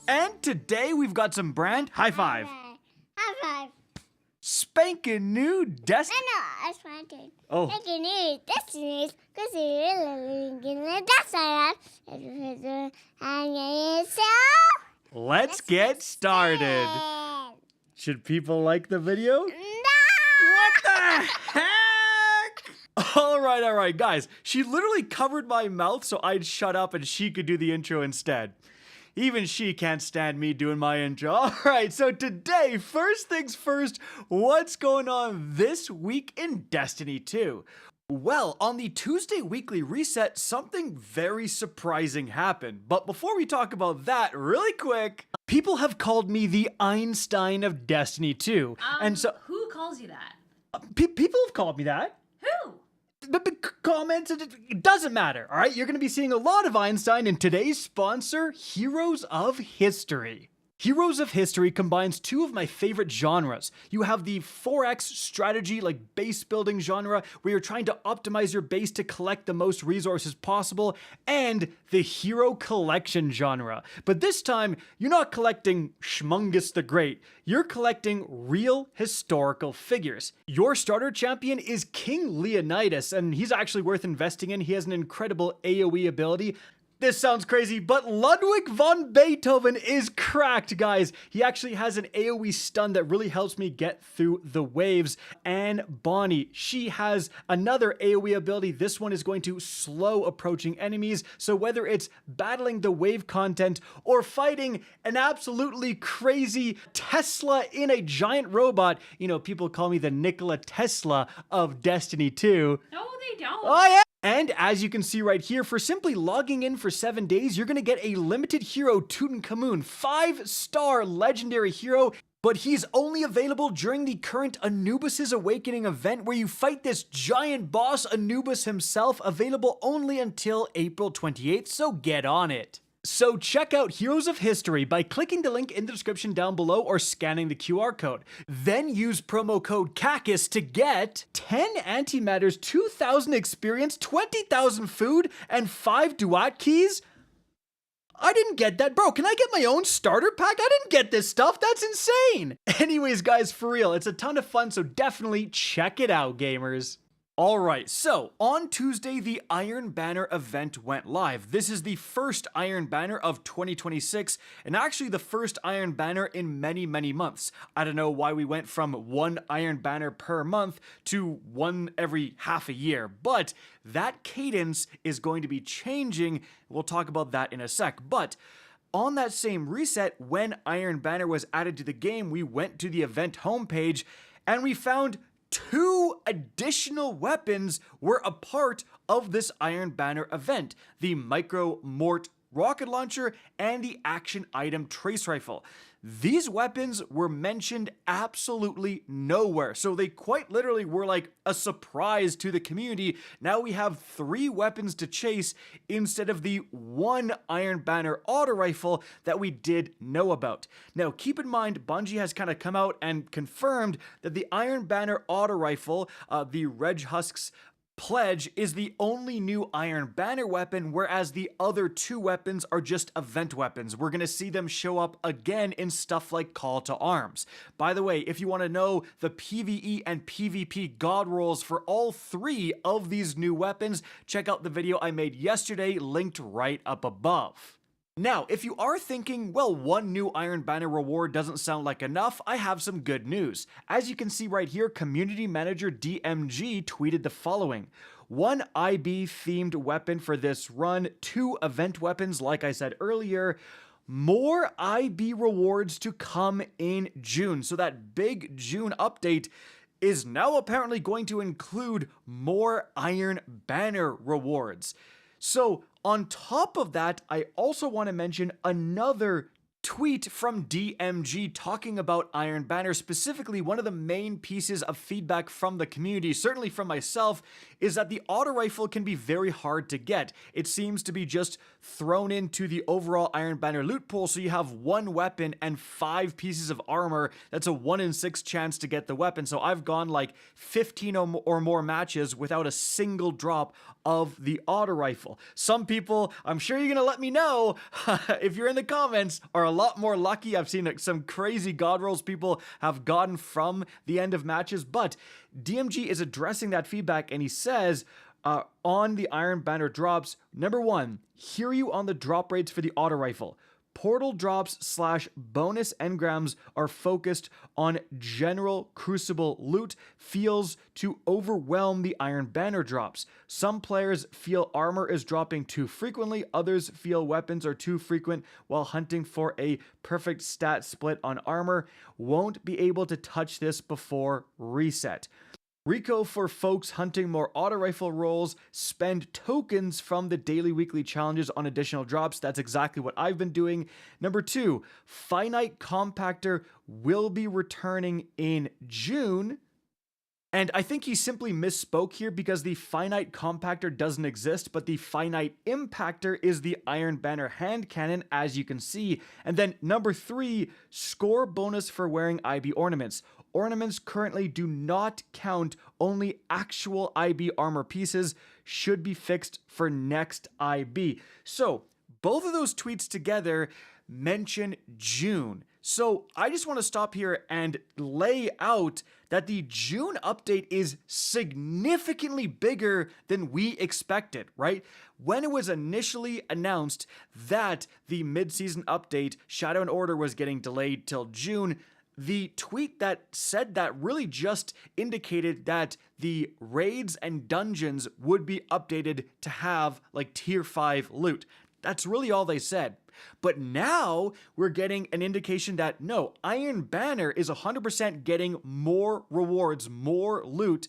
And today we've got some brand high five. High five. Spanking new Destiny. No, I spanking. Oh. Spanking new Destinies. Because you're living in the Destiny. And so. Let's get started. Should people like the video? No! What the heck? All right, guys. She literally covered my mouth so I'd shut up and she could do the intro instead. Even she can't stand me doing my intro. All right, so today, first things first, what's going on this week in Destiny 2? Well, on the Tuesday weekly reset, something very surprising happened. But before we talk about that, really quick, people have called me the Einstein of Destiny 2. And so Who calls you that? people have called me that. Who? The comments, it doesn't matter, all right? You're going to be seeing a lot of Einstein in today's sponsor, Heroes of History. Heroes of History combines two of my favorite genres. You have the 4X strategy, like base building genre, where you're trying to optimize your base to collect the most resources possible, and the hero collection genre. But this time, you're not collecting Schmungus the Great, you're collecting real historical figures. Your starter champion is King Leonidas, and he's actually worth investing in. He has an incredible AoE ability. This sounds crazy, but Ludwig von Beethoven is cracked, guys. He actually has an AoE stun that really helps me get through the waves. And Bonnie, she has another AoE ability. This one is going to slow approaching enemies. So whether it's battling the wave content or fighting an absolutely crazy Tesla in a giant robot, you know, people call me the Nikola Tesla of Destiny 2. No, they don't. Oh, yeah. And as you can see right here, for simply logging in for 7 days, you're going to get a limited hero Tutankhamun, 5-star legendary hero, but he's only available during the current Anubis' Awakening event where you fight this giant boss Anubis himself, available only until April 28th, so get on it. So check out Heroes of History by clicking the link in the description down below or scanning the QR code. Then use promo code CACUS to get 10 antimatters, 2,000 experience, 20,000 food, and 5 Duat keys. I didn't get that. Bro, can I get my own starter pack? I didn't get this stuff. That's insane. Anyways, guys, for real, it's a ton of fun, so definitely check it out, gamers. Alright, so on Tuesday, the Iron Banner event went live. This is the first Iron Banner of 2026, and actually the first Iron Banner in many, many months. I don't know why we went from one Iron Banner per month to one every half a year, but that cadence is going to be changing. We'll talk about that in a sec, but on that same reset, when Iron Banner was added to the game, we went to the event homepage, and we found 2 additional weapons were a part of this Iron Banner event: the Micro Mort rocket launcher and the action item trace rifle. These weapons were mentioned absolutely nowhere, so they quite literally were like a surprise to the community. Now we have 3 weapons to chase instead of the 1 Iron Banner auto rifle that we did know about. Now keep in mind, Bungie has kind of come out and confirmed that the Iron Banner auto rifle, the Reg Husk's Pledge, is the only new Iron Banner weapon, whereas the other 2 weapons are just event weapons. We're gonna see them show up again in stuff like Call to Arms. By the way, if you want to know the PvE and PvP god rolls for all 3 of these new weapons, check out the video I made yesterday, linked right up above. Now, if you are thinking, well, 1 new Iron Banner reward doesn't sound like enough, I have some good news. As you can see right here, Community Manager DMG tweeted the following: 1 IB themed weapon for this run, 2 event weapons like I said earlier, more IB rewards to come in June. So that big June update is now apparently going to include more Iron Banner rewards. So on top of that, I also want to mention another tweet from DMG talking about Iron Banner. Specifically, one of the main pieces of feedback from the community, certainly from myself, is that the auto rifle can be very hard to get. It seems to be just thrown into the overall Iron Banner loot pool, so you have one weapon and 5 pieces of armor. That's a 1 in 6 chance to get the weapon. So I've gone like 15 or more matches without a single drop of the auto rifle. Some people, I'm sure you're gonna let me know if you're in the comments, are a lot more lucky. I've seen some crazy god rolls people have gotten from the end of matches, but DMG is addressing that feedback, and he says on the Iron Banner drops, number 1, hear you on the drop rates for the auto rifle. Portal drops / bonus engrams are focused on general Crucible loot, feels to overwhelm the Iron Banner drops. Some players feel armor is dropping too frequently, others feel weapons are too frequent while hunting for a perfect stat split on armor. Won't be able to touch this before reset. Rico for folks hunting more auto rifle rolls, spend tokens from the daily weekly challenges on additional drops. That's exactly what I've been doing. Number 2, Finite Compactor will be returning in June. And I think he simply misspoke here because the Finite Compactor doesn't exist, but the Finite Impactor is the Iron Banner hand cannon, as you can see. And then number 3, score bonus for wearing IB ornaments. Ornaments currently do not count, only actual IB armor pieces should be fixed for next IB. So both of those tweets together mention June. So I just want to stop here and lay out that the June update is significantly bigger than we expected, right? When it was initially announced that the mid-season update, Shadow and Order, was getting delayed till June, the tweet that said that really just indicated that the raids and dungeons would be updated to have like tier 5 loot. That's really all they said. But now we're getting an indication that no, Iron Banner is 100% getting more rewards, more loot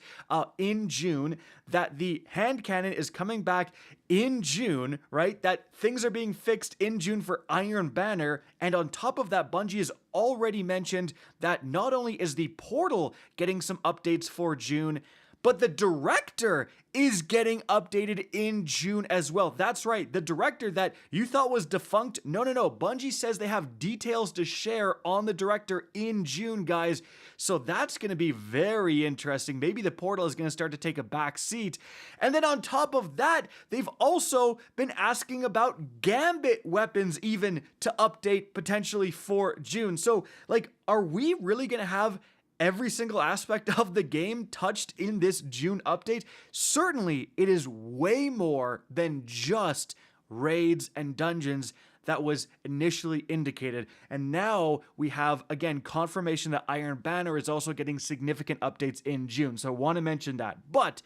in June, that the hand cannon is coming back in June, right? That things are being fixed in June for Iron Banner. And on top of that, Bungie has already mentioned that not only is the portal getting some updates for June, but the director is getting updated in June as well. That's right, the director that you thought was defunct. No. Bungie says they have details to share on the director in June, guys. So that's going to be very interesting. Maybe the portal is going to start to take a back seat. And then on top of that, they've also been asking about Gambit weapons even to update potentially for June. So, like, are we really going to have every single aspect of the game touched in this June update? Certainly, it is way more than just raids and dungeons that was initially indicated. And now we have, again, confirmation that Iron Banner is also getting significant updates in June. So I want to mention that. But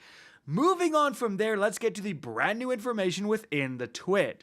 moving on from there, let's get to the brand new information within the TWID.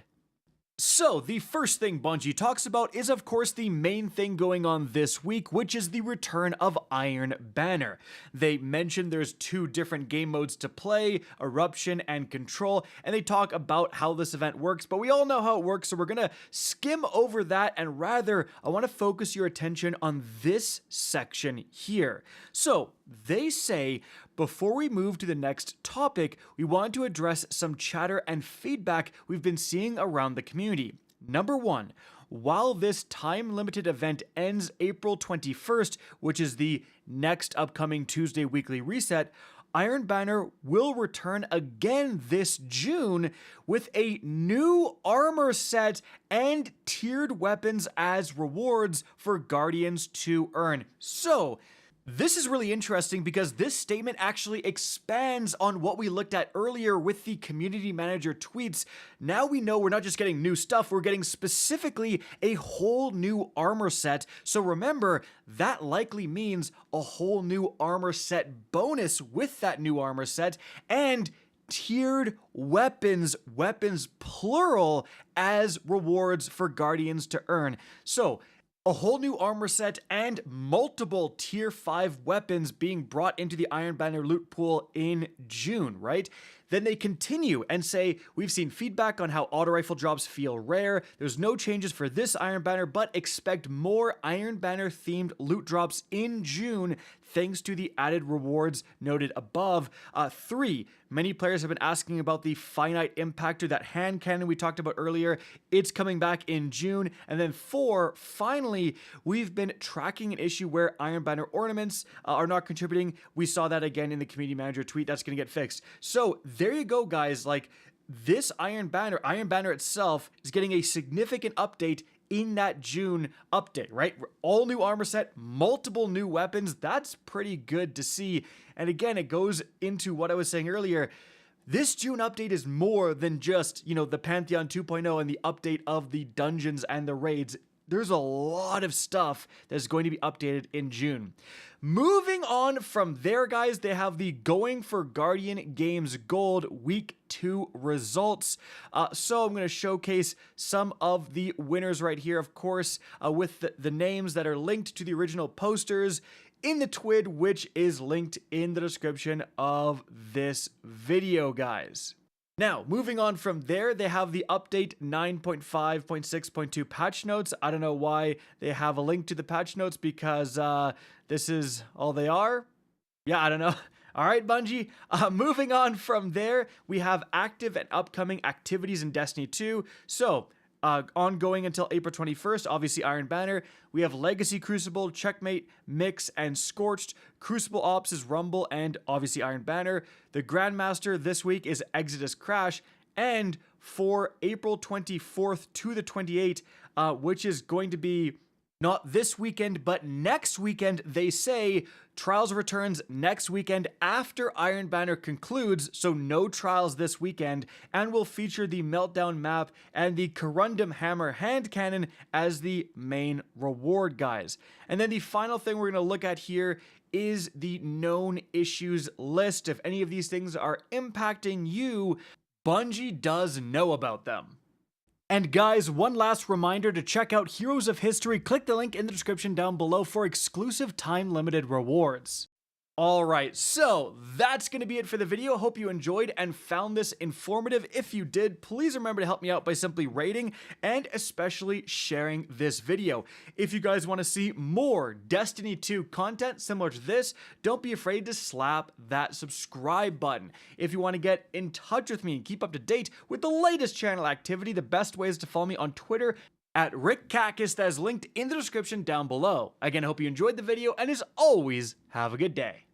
So, the first thing Bungie talks about is, of course, the main thing going on this week, which is the return of Iron Banner. They mentioned there's 2 different game modes to play, Eruption and Control, and they talk about how this event works, but we all know how it works, so we're gonna skim over that, and rather, I want to focus your attention on this section here. So, they say, before we move to the next topic, we want to address some chatter and feedback we've been seeing around the community. Number 1, while this time-limited event ends April 21st, which is the next upcoming Tuesday weekly reset, Iron Banner will return again this June with a new armor set and tiered weapons as rewards for Guardians to earn. So, this is really interesting because this statement actually expands on what we looked at earlier with the community manager tweets. Now we know we're not just getting new stuff, we're getting specifically a whole new armor set. So remember, that likely means a whole new armor set bonus with that new armor set, and tiered weapons plural, as rewards for Guardians to earn. So, a whole new armor set and multiple tier 5 weapons being brought into the Iron Banner loot pool in June, right? Then they continue and say, we've seen feedback on how auto rifle drops feel rare. There's no changes for this Iron Banner, but expect more Iron Banner themed loot drops in June thanks to the added rewards noted above. 3, many players have been asking about the finite impactor, that hand cannon we talked about earlier. It's coming back in June. And then 4, finally, we've been tracking an issue where Iron Banner ornaments are not contributing. We saw that again in the community manager tweet. That's going to get fixed. So there you go, guys. Like, this Iron Banner itself is getting a significant update in that June update, right? All new armor set, multiple new weapons. That's pretty good to see. And again, it goes into what I was saying earlier. This June update is more than just, the Pantheon 2.0 and the update of the dungeons and the raids. There's a lot of stuff that's going to be updated in June. Moving on from there, guys, they have the Going for Guardian Games Gold Week 2 results. So I'm going to showcase some of the winners right here, of course, with the names that are linked to the original posters in the TWID, which is linked in the description of this video, guys. Now, moving on from there, they have the update 9.5.6.2 patch notes. I don't know why they have a link to the patch notes, because this is all they are. Yeah, I don't know. All right, Bungie. Moving on from there, we have active and upcoming activities in Destiny 2. So, ongoing until April 21st, obviously Iron Banner. We have Legacy Crucible, Checkmate, Mix, and Scorched. Crucible Ops is Rumble, and obviously Iron Banner. The Grandmaster this week is Exodus Crash. And for April 24th to the 28th, which is going to be not this weekend, but next weekend, they say Trials returns next weekend after Iron Banner concludes, so no Trials this weekend, and will feature the Meltdown map and the Corundum Hammer hand cannon as the main reward, guys. And then the final thing we're going to look at here is the known issues list. If any of these things are impacting you, Bungie does know about them. And guys, one last reminder to check out Heroes of History. Click the link in the description down below for exclusive time-limited rewards. Alright, so that's going to be it for the video. Hope you enjoyed and found this informative. If you did, please remember to help me out by simply rating and especially sharing this video. If you guys want to see more Destiny 2 content similar to this, don't be afraid to slap that subscribe button. If you want to get in touch with me and keep up to date with the latest channel activity, the best way is to follow me on Twitter at RickCactus, that is linked in the description down below. Again, I hope you enjoyed the video, and as always, have a good day.